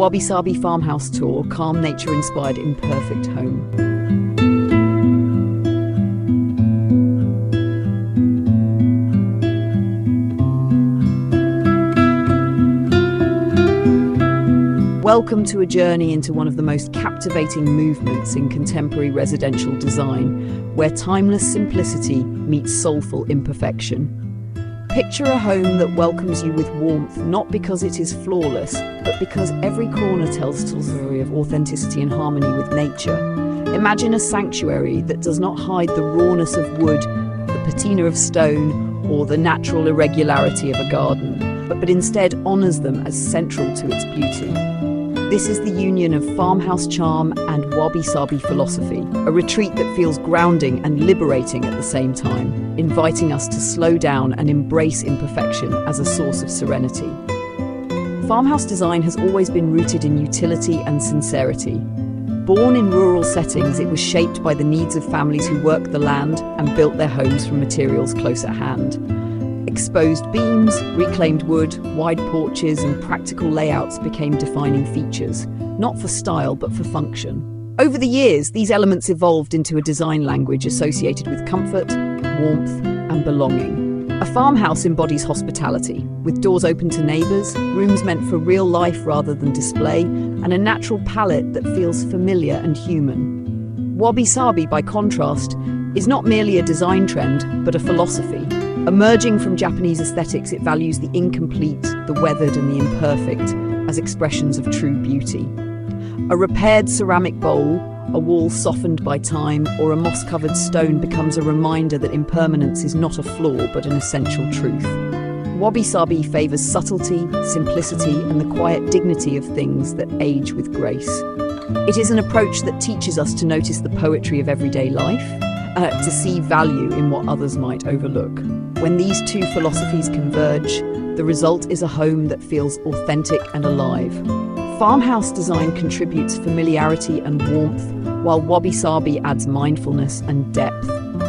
Wabi Sabi Farmhouse Tour, calm nature-inspired Imperfect home. Welcome to a journey into one of the most captivating movements in contemporary residential design, where timeless simplicity meets soulful imperfection. Picture a home that welcomes you with warmth, not because it is flawless, but because every corner tells a story of authenticity and harmony with nature. Imagine a sanctuary that does not hide the rawness of wood, the patina of stone, or the natural irregularity of a garden, but instead honors them as central to its beauty. This is the union of farmhouse charm and wabi-sabi philosophy, a retreat that feels grounding and liberating at the same time, inviting us to slow down and embrace imperfection as a source of serenity. Farmhouse design has always been rooted in utility and sincerity. Born in rural settings, it was shaped by the needs of families who worked the land and built their homes from materials close at hand. Exposed beams, reclaimed wood, wide porches, and practical layouts became defining features, not for style but for function. Over the years, these elements evolved into a design language associated with comfort, warmth, and belonging. A farmhouse embodies hospitality, with doors open to neighbours, rooms meant for real life rather than display, and a natural palette that feels familiar and human. Wabi-sabi, by contrast, is not merely a design trend, but a philosophy. Emerging from Japanese aesthetics, it values the incomplete, the weathered, and the imperfect as expressions of true beauty. A repaired ceramic bowl, a wall softened by time, or a moss-covered stone becomes a reminder that impermanence is not a flaw but an essential truth. Wabi-sabi favors subtlety, simplicity, and the quiet dignity of things that age with grace. It is an approach that teaches us to notice the poetry of everyday life, to see value in what others might overlook. When these two philosophies converge, the result is a home that feels authentic and alive. Farmhouse design contributes familiarity and warmth, while wabi-sabi adds mindfulness and depth.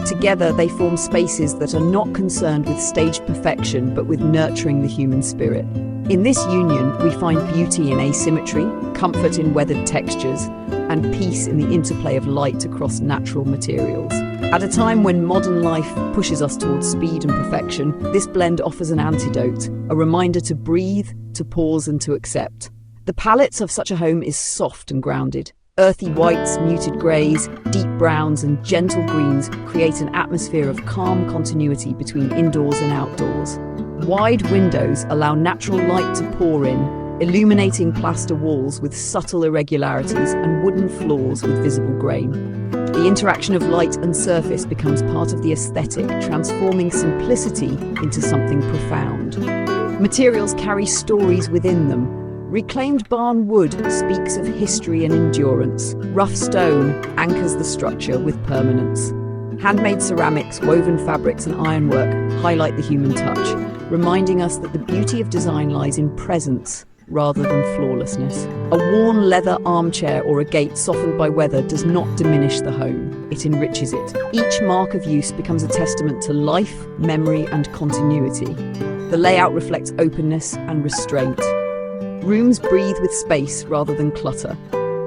Together, they form spaces that are not concerned with staged perfection, but with nurturing the human spirit. In this union, we find beauty in asymmetry, comfort in weathered textures, and peace in the interplay of light across natural materials. At a time when modern life pushes us towards speed and perfection, this blend offers an antidote, a reminder to breathe, to pause, and to accept. The palette of such a home is soft and grounded. Earthy whites, muted greys, deep browns, and gentle greens create an atmosphere of calm continuity between indoors and outdoors. Wide windows allow natural light to pour in, illuminating plaster walls with subtle irregularities and wooden floors with visible grain. The interaction of light and surface becomes part of the aesthetic, transforming simplicity into something profound. Materials carry stories within them. Reclaimed barn wood speaks of history and endurance. Rough stone anchors the structure with permanence. Handmade ceramics, woven fabrics, and ironwork highlight the human touch, reminding us that the beauty of design lies in presence rather than flawlessness. A worn leather armchair or a gate softened by weather does not diminish the home, it enriches it. Each mark of use becomes a testament to life, memory, and continuity. The layout reflects openness and restraint. Rooms breathe with space rather than clutter.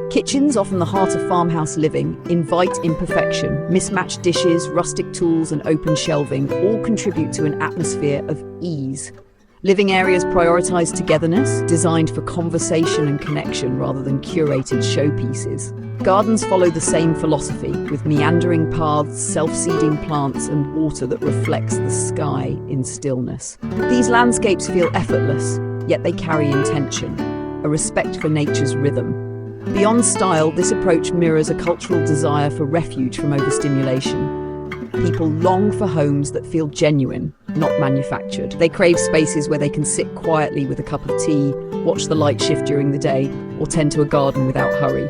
Kitchens, often the heart of farmhouse living, invite imperfection. Mismatched dishes, rustic tools, and open shelving all contribute to an atmosphere of ease. Living areas prioritize togetherness, designed for conversation and connection rather than curated showpieces. Gardens follow the same philosophy, with meandering paths, self-seeding plants, and water that reflects the sky in stillness. These landscapes feel effortless, yet they carry intention, a respect for nature's rhythm. Beyond style, this approach mirrors a cultural desire for refuge from overstimulation. People long for homes that feel genuine, not manufactured. They crave spaces where they can sit quietly with a cup of tea, watch the light shift during the day, or tend to a garden without hurry.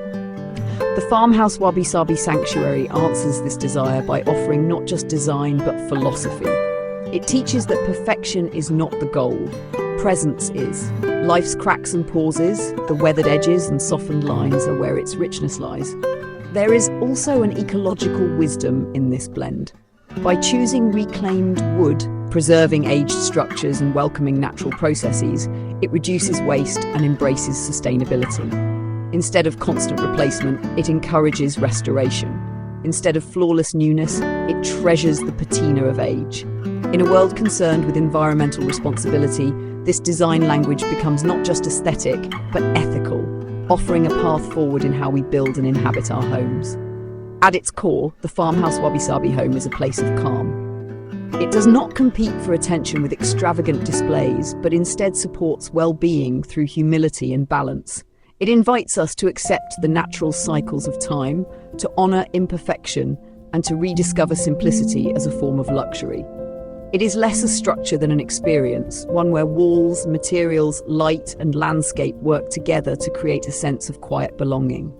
The Farmhouse Wabi Sabi Sanctuary answers this desire by offering not just design but philosophy. It teaches that perfection is not the goal. Presence is. Life's cracks and pauses, the weathered edges and softened lines are where its richness lies. There is also an ecological wisdom in this blend. By choosing reclaimed wood, Preserving aged structures and welcoming natural processes, it reduces waste and embraces sustainability. Instead of constant replacement, it encourages restoration. Instead of flawless newness, it treasures the patina of age. In a world concerned with environmental responsibility, this design language becomes not just aesthetic, but ethical, offering a path forward in how we build and inhabit our homes. At its core, the Farmhouse Wabi Sabi home is a place of calm. It does not compete for attention with extravagant displays, but instead supports well-being through humility and balance. It invites us to accept the natural cycles of time, to honor imperfection, and to rediscover simplicity as a form of luxury. It is less a structure than an experience, one where walls, materials, light, and landscape work together to create a sense of quiet belonging.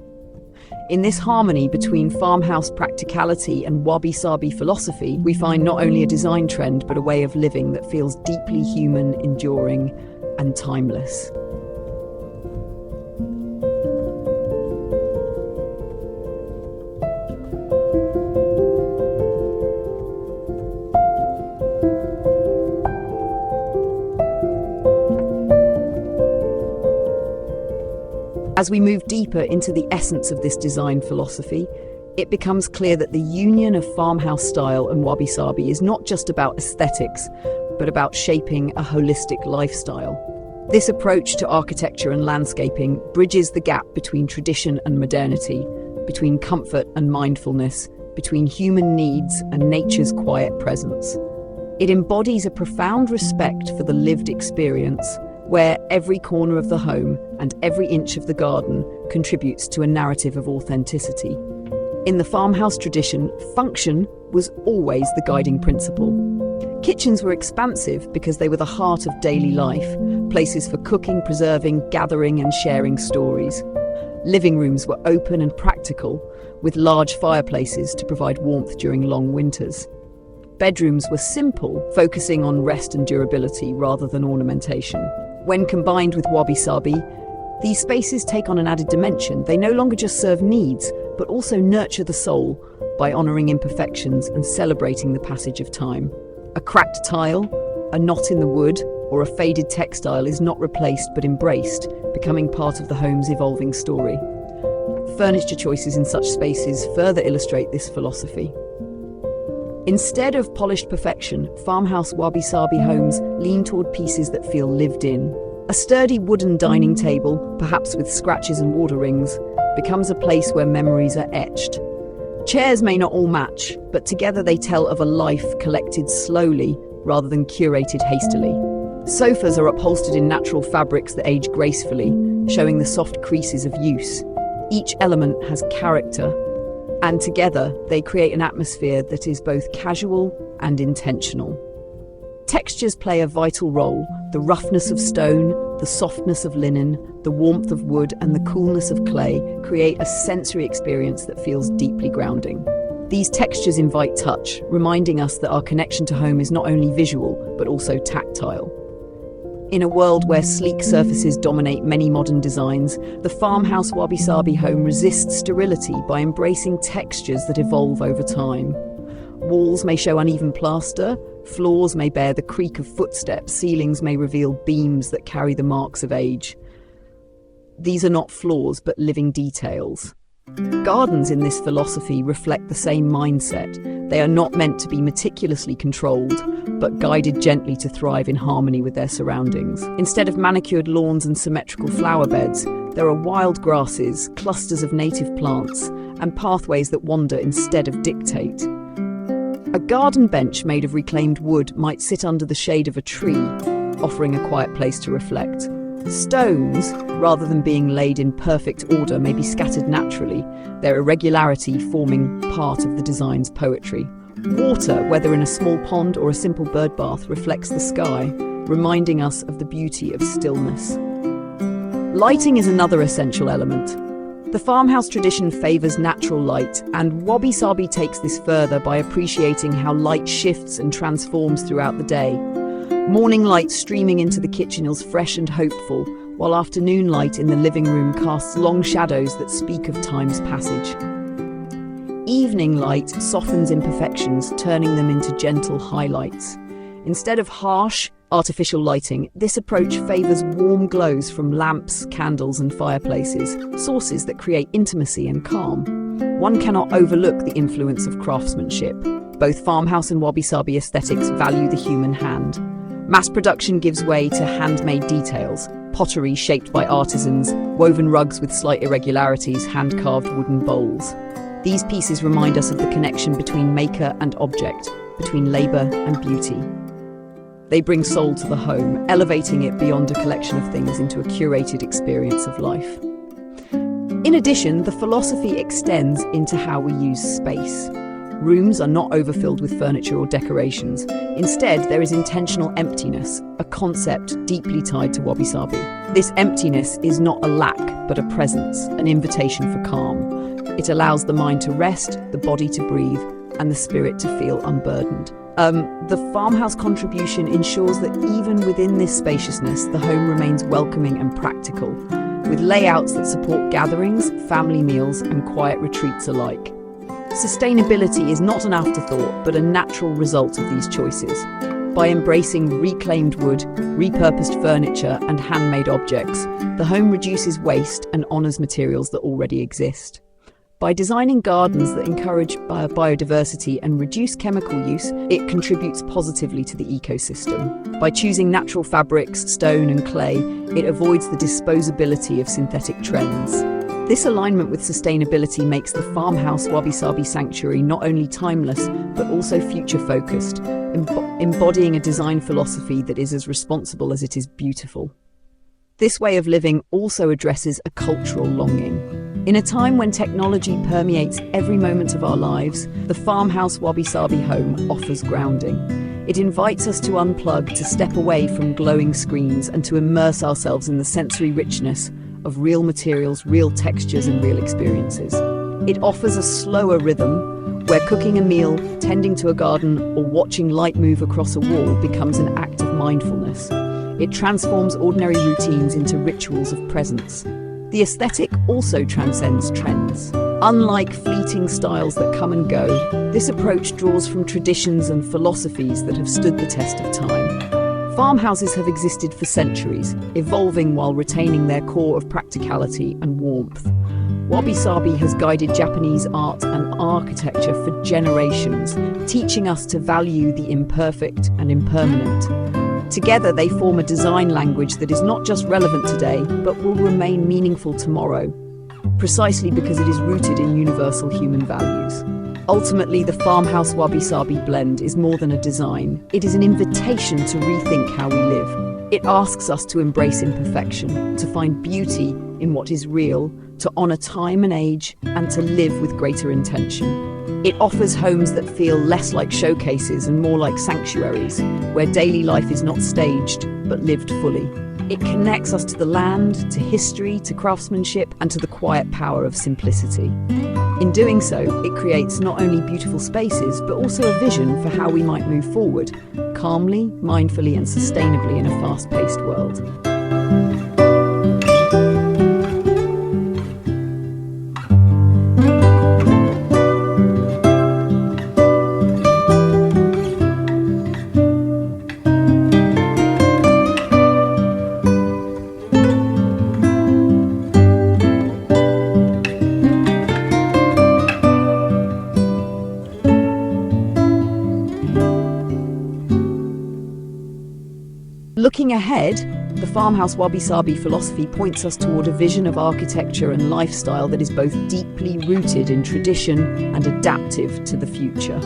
In this harmony between farmhouse practicality and wabi-sabi philosophy, we find not only a design trend, but a way of living that feels deeply human, enduring, and timeless. As we move deeper into the essence of this design philosophy, it becomes clear that the union of farmhouse style and wabi-sabi is not just about aesthetics, but about shaping a holistic lifestyle. This approach to architecture and landscaping bridges the gap between tradition and modernity, between comfort and mindfulness, between human needs and nature's quiet presence. It embodies a profound respect for the lived experience, where every corner of the home and every inch of the garden contributes to a narrative of authenticity. In the farmhouse tradition, function was always the guiding principle. Kitchens were expansive because they were the heart of daily life, places for cooking, preserving, gathering, and sharing stories. Living rooms were open and practical, with large fireplaces to provide warmth during long winters. Bedrooms were simple, focusing on rest and durability rather than ornamentation. When combined with wabi-sabi, these spaces take on an added dimension. They no longer just serve needs, but also nurture the soul by honoring imperfections and celebrating the passage of time. A cracked tile, a knot in the wood, or a faded textile is not replaced but embraced, becoming part of the home's evolving story. Furniture choices in such spaces further illustrate this philosophy. Instead of polished perfection, farmhouse wabi-sabi homes lean toward pieces that feel lived in. A sturdy wooden dining table, perhaps with scratches and water rings, becomes a place where memories are etched. Chairs may not all match, but together they tell of a life collected slowly rather than curated hastily. Sofas are upholstered in natural fabrics that age gracefully, showing the soft creases of use. Each element has character, and together they create an atmosphere that is both casual and intentional. Textures play a vital role. The roughness of stone, the softness of linen, the warmth of wood, and the coolness of clay create a sensory experience that feels deeply grounding. These textures invite touch, reminding us that our connection to home is not only visual, but also tactile. In a world where sleek surfaces dominate many modern designs, the farmhouse wabi-sabi home resists sterility by embracing textures that evolve over time. Walls may show uneven plaster, floors may bear the creak of footsteps, ceilings may reveal beams that carry the marks of age. These are not flaws, but living details. Gardens in this philosophy reflect the same mindset. They are not meant to be meticulously controlled, but guided gently to thrive in harmony with their surroundings. Instead of manicured lawns and symmetrical flower beds, there are wild grasses, clusters of native plants, and pathways that wander instead of dictate. A garden bench made of reclaimed wood might sit under the shade of a tree, offering a quiet place to reflect. Stones, rather than being laid in perfect order, may be scattered naturally, their irregularity forming part of the design's poetry. Water, whether in a small pond or a simple bird bath, reflects the sky, reminding us of the beauty of stillness. Lighting is another essential element. The farmhouse tradition favors natural light, and wabi-sabi takes this further by appreciating how light shifts and transforms throughout the day. Morning light streaming into the kitchen is fresh and hopeful, while afternoon light in the living room casts long shadows that speak of time's passage. Evening light softens imperfections, turning them into gentle highlights. Instead of harsh, artificial lighting, this approach favors warm glows from lamps, candles, and fireplaces, sources that create intimacy and calm. One cannot overlook the influence of craftsmanship. Both Farmhouse and Wabi Sabi aesthetics value the human hand. Mass production gives way to handmade details, pottery shaped by artisans, woven rugs with slight irregularities, hand-carved wooden bowls. These pieces remind us of the connection between maker and object, between labor and beauty. They bring soul to the home, elevating it beyond a collection of things into a curated experience of life. In addition, the philosophy extends into how we use space. Rooms are not overfilled with furniture or decorations. Instead, there is intentional emptiness, a concept deeply tied to Wabi Sabi. This emptiness is not a lack, but a presence, an invitation for calm. It allows the mind to rest, the body to breathe, and the spirit to feel unburdened. The Farmhouse contribution ensures that even within this spaciousness, the home remains welcoming and practical, with layouts that support gatherings, family meals, and quiet retreats alike. Sustainability is not an afterthought, but a natural result of these choices. By embracing reclaimed wood, repurposed furniture, and handmade objects, the home reduces waste and honors materials that already exist. By designing gardens that encourage biodiversity and reduce chemical use, it contributes positively to the ecosystem. By choosing natural fabrics, stone and clay, it avoids the disposability of synthetic trends. This alignment with sustainability makes the Farmhouse Wabi Sabi Sanctuary not only timeless, but also future-focused, embodying a design philosophy that is as responsible as it is beautiful. This way of living also addresses a cultural longing. In a time when technology permeates every moment of our lives, the Farmhouse Wabi Sabi home offers grounding. It invites us to unplug, to step away from glowing screens, and to immerse ourselves in the sensory richness of real materials, real textures, and real experiences. It offers a slower rhythm, where cooking a meal, tending to a garden, or watching light move across a wall becomes an act of mindfulness. It transforms ordinary routines into rituals of presence. The aesthetic also transcends trends. Unlike fleeting styles that come and go, this approach draws from traditions and philosophies that have stood the test of time. Farmhouses have existed for centuries, evolving while retaining their core of practicality and warmth. Wabi Sabi has guided Japanese art and architecture for generations, teaching us to value the imperfect and impermanent. Together, they form a design language that is not just relevant today, but will remain meaningful tomorrow, precisely because it is rooted in universal human values. Ultimately, the Farmhouse Wabi Sabi blend is more than a design. It is an invitation to rethink how we live. It asks us to embrace imperfection, to find beauty in what is real, to honor time and age, and to live with greater intention. It offers homes that feel less like showcases and more like sanctuaries, where daily life is not staged, but lived fully. It connects us to the land, to history, to craftsmanship, and to the quiet power of simplicity. In doing so, it creates not only beautiful spaces, but also a vision for how we might move forward, calmly, mindfully, and sustainably in a fast-paced world. Looking ahead, the Farmhouse Wabi Sabi philosophy points us toward a vision of architecture and lifestyle that is both deeply rooted in tradition and adaptive to the future.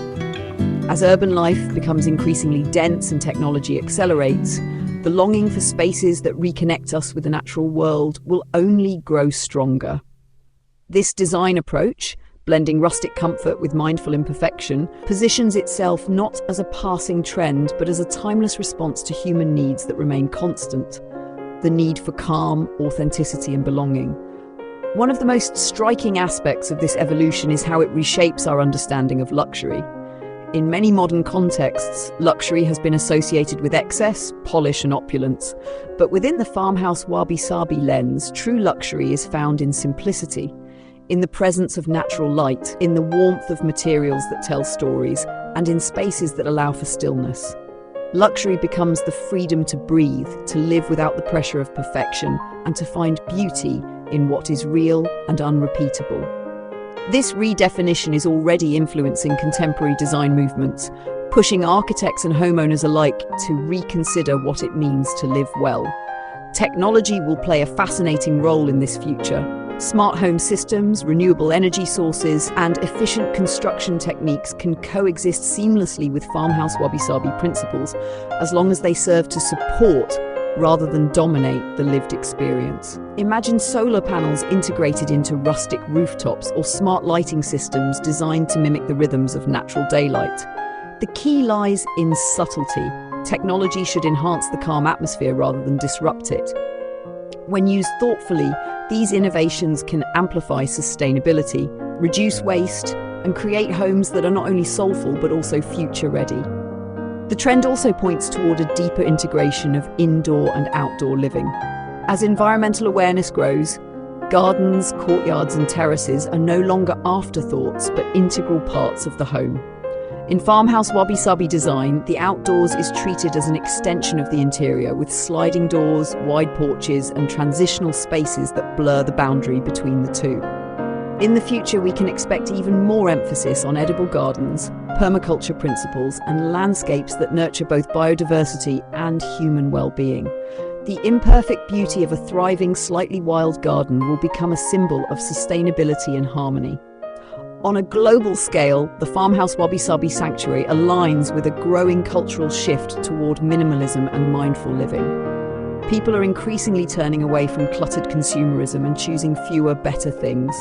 As urban life becomes increasingly dense and technology accelerates, the longing for spaces that reconnect us with the natural world will only grow stronger. This design approach, blending rustic comfort with mindful imperfection, positions itself not as a passing trend, but as a timeless response to human needs that remain constant: the need for calm, authenticity, and belonging. One of the most striking aspects of this evolution is how it reshapes our understanding of luxury. In many modern contexts, luxury has been associated with excess, polish, and opulence. But within the Farmhouse Wabi Sabi lens, true luxury is found in simplicity, in the presence of natural light, in the warmth of materials that tell stories, and in spaces that allow for stillness. Luxury becomes the freedom to breathe, to live without the pressure of perfection, and to find beauty in what is real and unrepeatable. This redefinition is already influencing contemporary design movements, pushing architects and homeowners alike to reconsider what it means to live well. Technology will play a fascinating role in this future. Smart home systems, renewable energy sources, and efficient construction techniques can coexist seamlessly with Farmhouse Wabi Sabi principles, as long as they serve to support rather than dominate the lived experience. Imagine solar panels integrated into rustic rooftops or smart lighting systems designed to mimic the rhythms of natural daylight. The key lies in subtlety. Technology should enhance the calm atmosphere rather than disrupt it. When used thoughtfully, these innovations can amplify sustainability, reduce waste, and create homes that are not only soulful but also future-ready. The trend also points toward a deeper integration of indoor and outdoor living. As environmental awareness grows, gardens, courtyards, and terraces are no longer afterthoughts but integral parts of the home. In Farmhouse Wabi Sabi design, the outdoors is treated as an extension of the interior, with sliding doors, wide porches, and transitional spaces that blur the boundary between the two. In the future, we can expect even more emphasis on edible gardens, permaculture principles, and landscapes that nurture both biodiversity and human well-being. The imperfect beauty of a thriving, slightly wild garden will become a symbol of sustainability and harmony. On a global scale, the Farmhouse Wabi Sabi Sanctuary aligns with a growing cultural shift toward minimalism and mindful living. People are increasingly turning away from cluttered consumerism and choosing fewer, better things.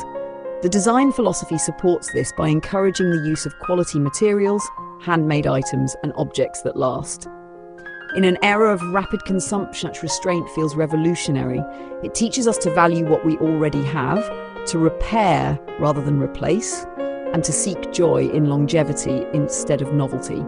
The design philosophy supports this by encouraging the use of quality materials, handmade items, and objects that last. In an era of rapid consumption, such restraint feels revolutionary. It teaches us to value what we already have, to repair rather than replace, and to seek joy in longevity instead of novelty.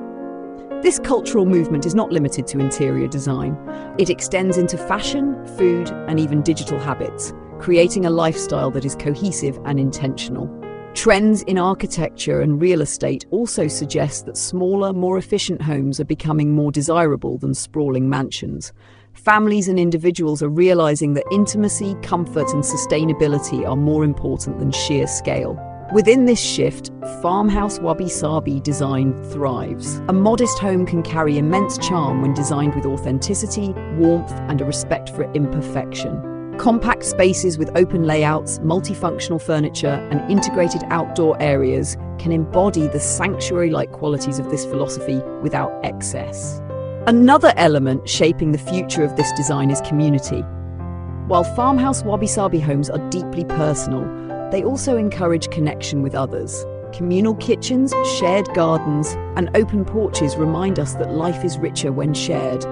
This cultural movement is not limited to interior design. It extends into fashion, food, and even digital habits, creating a lifestyle that is cohesive and intentional. Trends in architecture and real estate also suggest that smaller, more efficient homes are becoming more desirable than sprawling mansions. Families and individuals are realizing that intimacy, comfort, and sustainability are more important than sheer scale. Within this shift, Farmhouse Wabi Sabi design thrives. A modest home can carry immense charm when designed with authenticity, warmth, and a respect for imperfection. Compact spaces with open layouts, multifunctional furniture, and integrated outdoor areas can embody the sanctuary-like qualities of this philosophy without excess. Another element shaping the future of this design is community. While Farmhouse Wabi Sabi homes are deeply personal, they also encourage connection with others. Communal kitchens, shared gardens, and open porches remind us that life is richer when shared.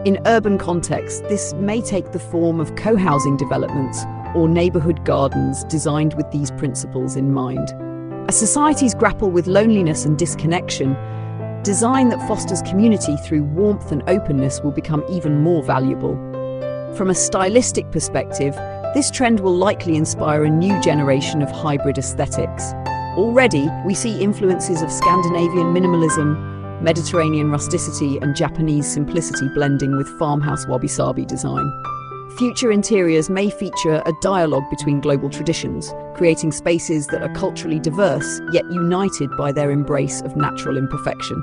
In urban contexts, this may take the form of co-housing developments or neighborhood gardens designed with these principles in mind. As societies grapple with loneliness and disconnection, design that fosters community through warmth and openness will become even more valuable. From a stylistic perspective, this trend will likely inspire a new generation of hybrid aesthetics. Already, we see influences of Scandinavian minimalism, Mediterranean rusticity, and Japanese simplicity blending with Farmhouse Wabi Sabi design. Future interiors may feature a dialogue between global traditions, creating spaces that are culturally diverse yet united by their embrace of natural imperfection.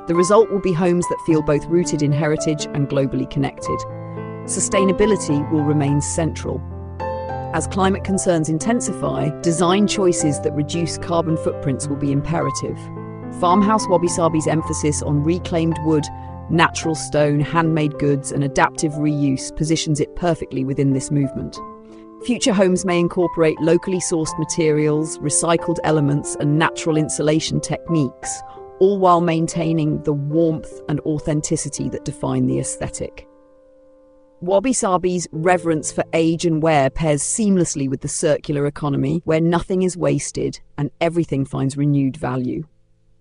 The result will be homes that feel both rooted in heritage and globally connected. Sustainability will remain central. As climate concerns intensify, design choices that reduce carbon footprints will be imperative. Farmhouse Wabi Sabi's emphasis on reclaimed wood, natural stone, handmade goods, and adaptive reuse positions it perfectly within this movement. Future homes may incorporate locally sourced materials, recycled elements, and natural insulation techniques, all while maintaining the warmth and authenticity that define the aesthetic. Wabi Sabi's reverence for age and wear pairs seamlessly with the circular economy, where nothing is wasted and everything finds renewed value.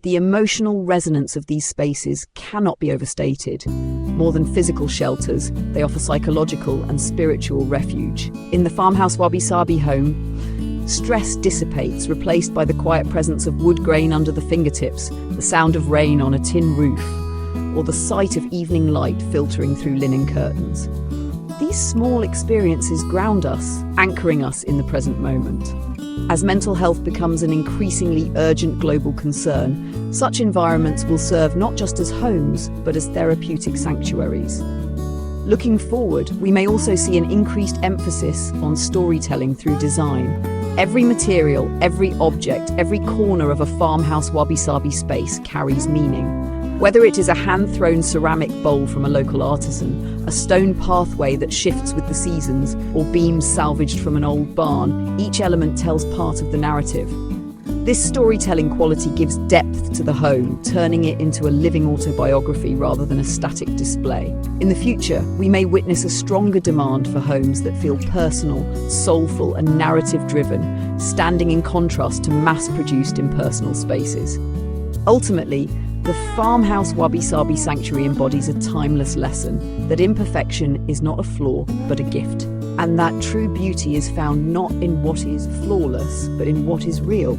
The emotional resonance of these spaces cannot be overstated. More than physical shelters, they offer psychological and spiritual refuge. In the Farmhouse Wabi Sabi home, stress dissipates, replaced by the quiet presence of wood grain under the fingertips, the sound of rain on a tin roof, or the sight of evening light filtering through linen curtains. These small experiences ground us, anchoring us in the present moment. As mental health becomes an increasingly urgent global concern, such environments will serve not just as homes, but as therapeutic sanctuaries. Looking forward, we may also see an increased emphasis on storytelling through design. Every material, every object, every corner of a Farmhouse Wabi Sabi space carries meaning. Whether it is a hand-thrown ceramic bowl from a local artisan, a stone pathway that shifts with the seasons, or beams salvaged from an old barn, each element tells part of the narrative. This storytelling quality gives depth to the home, turning it into a living autobiography rather than a static display. In the future, we may witness a stronger demand for homes that feel personal, soulful, and narrative-driven, standing in contrast to mass-produced impersonal spaces. Ultimately, the Farmhouse Wabi Sabi Sanctuary embodies a timeless lesson that imperfection is not a flaw, but a gift, and that true beauty is found not in what is flawless, but in what is real.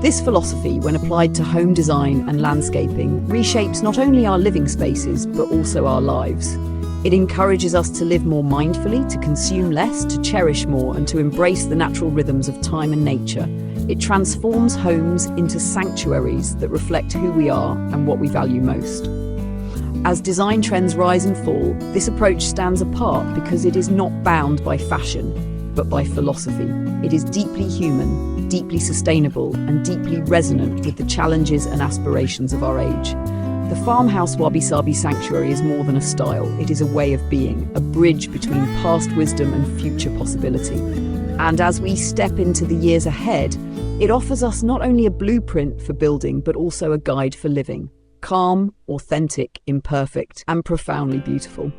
This philosophy, when applied to home design and landscaping, reshapes not only our living spaces, but also our lives. It encourages us to live more mindfully, to consume less, to cherish more, and to embrace the natural rhythms of time and nature. It transforms homes into sanctuaries that reflect who we are and what we value most. As design trends rise and fall, this approach stands apart because it is not bound by fashion, but by philosophy. It is deeply human, deeply sustainable, and deeply resonant with the challenges and aspirations of our age. The Farmhouse Wabi Sabi Sanctuary is more than a style. It is a way of being, a bridge between past wisdom and future possibility. And as we step into the years ahead, it offers us not only a blueprint for building, but also a guide for living. Calm, authentic, imperfect, and profoundly beautiful.